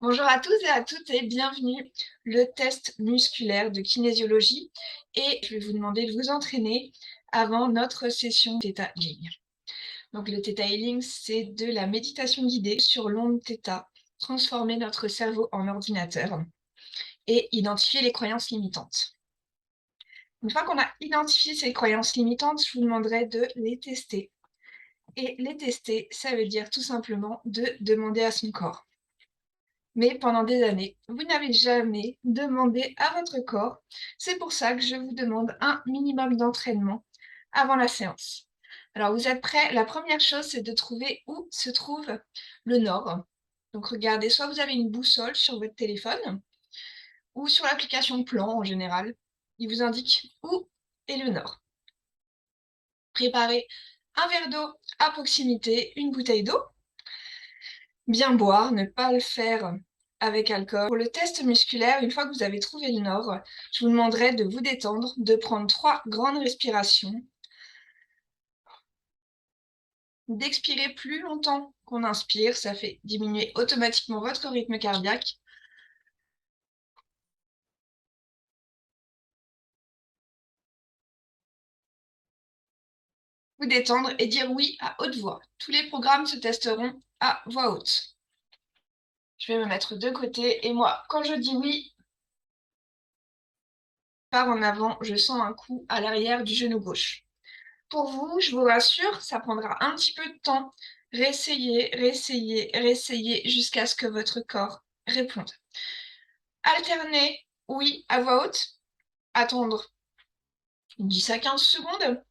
Bonjour à tous et à toutes et bienvenue le test musculaire de kinésiologie et je vais vous demander de vous entraîner avant notre session Theta Healing. Donc le Theta Healing, c'est de la méditation guidée sur l'onde Theta, transformer notre cerveau en ordinateur et identifier les croyances limitantes. Une fois qu'on a identifié ces croyances limitantes, je vous demanderai de les tester. Et les tester, ça veut dire tout simplement de demander à son corps. Mais pendant des années, vous n'avez jamais demandé à votre corps. C'est pour ça que je vous demande un minimum d'entraînement avant la séance. Alors, vous êtes prêts? La première chose, c'est de trouver où se trouve le nord. Donc, regardez, soit vous avez une boussole sur votre téléphone ou sur l'application Plan en général. Il vous indique où est le nord. Préparez un verre d'eau à proximité, une bouteille d'eau. Bien boire, ne pas le faire avec alcool. Pour le test musculaire, une fois que vous avez trouvé le nord, je vous demanderai de vous détendre, de prendre 3 grandes respirations, d'expirer plus longtemps qu'on inspire, ça fait diminuer automatiquement votre rythme cardiaque. Vous détendre et dire oui à haute voix. Tous les programmes se testeront à voix haute. Je vais me mettre de côté et moi, quand je dis oui, par en avant, je sens un coup à l'arrière du genou gauche. Pour vous, je vous rassure, ça prendra un petit peu de temps. Réessayez, réessayez, réessayez jusqu'à ce que votre corps réponde. Alternez oui à voix haute, attendre 10 à 15 secondes,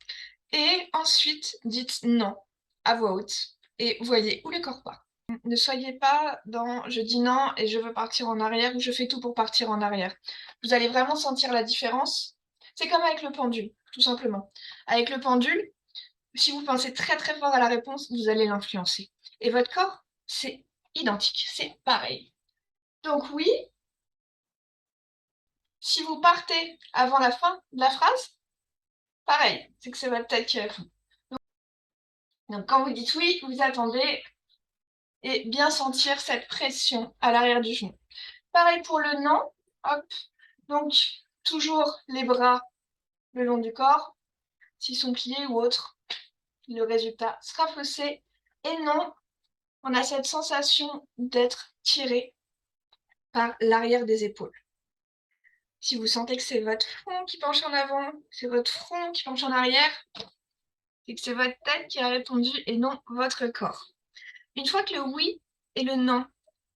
et ensuite dites non à voix haute et voyez où le corps part. Ne soyez pas dans je dis non et je veux partir en arrière ou je fais tout pour partir en arrière. Vous allez vraiment sentir la différence. C'est comme avec le pendule, tout simplement. Avec le pendule, si vous pensez très très fort à la réponse, vous allez l'influencer. Et votre corps, c'est identique, c'est pareil. Donc oui, si vous partez avant la fin de la phrase, pareil, c'est que c'est votre tête qui répond. Donc quand vous dites oui, vous attendez et bien sentir cette pression à l'arrière du genou. Pareil pour le non, hop, donc toujours les bras le long du corps, s'ils sont pliés ou autres, le résultat sera faussé. Et non, on a cette sensation d'être tiré par l'arrière des épaules. Si vous sentez que c'est votre front qui penche en avant, c'est votre front qui penche en arrière, c'est que c'est votre tête qui a répondu et non votre corps. Une fois que le oui et le non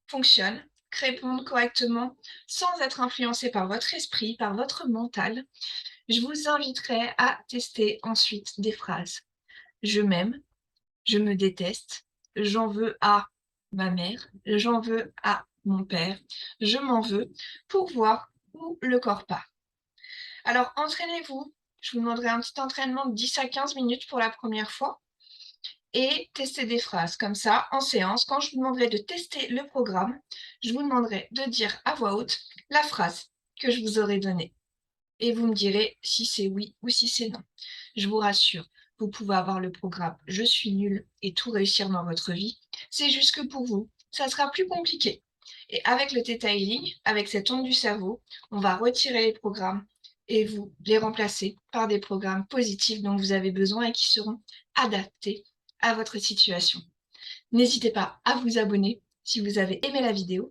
fonctionnent, répondent correctement, sans être influencé par votre esprit, par votre mental, je vous inviterai à tester ensuite des phrases. Je m'aime, je me déteste, j'en veux à ma mère, j'en veux à mon père, je m'en veux, pour voir où le corps part. Alors entraînez-vous, je vous demanderai un petit entraînement de 10 à 15 minutes pour la première fois et testez des phrases comme ça en séance. Quand je vous demanderai de tester le programme, je vous demanderai de dire à voix haute la phrase que je vous aurai donnée et vous me direz si c'est oui ou si c'est non. Je vous rassure, vous pouvez avoir le programme Je suis nul et tout réussir dans votre vie. C'est juste que pour vous, ça sera plus compliqué. Et avec le Theta Healing, avec cette onde du cerveau, on va retirer les programmes et vous les remplacer par des programmes positifs dont vous avez besoin et qui seront adaptés à votre situation. N'hésitez pas à vous abonner si vous avez aimé la vidéo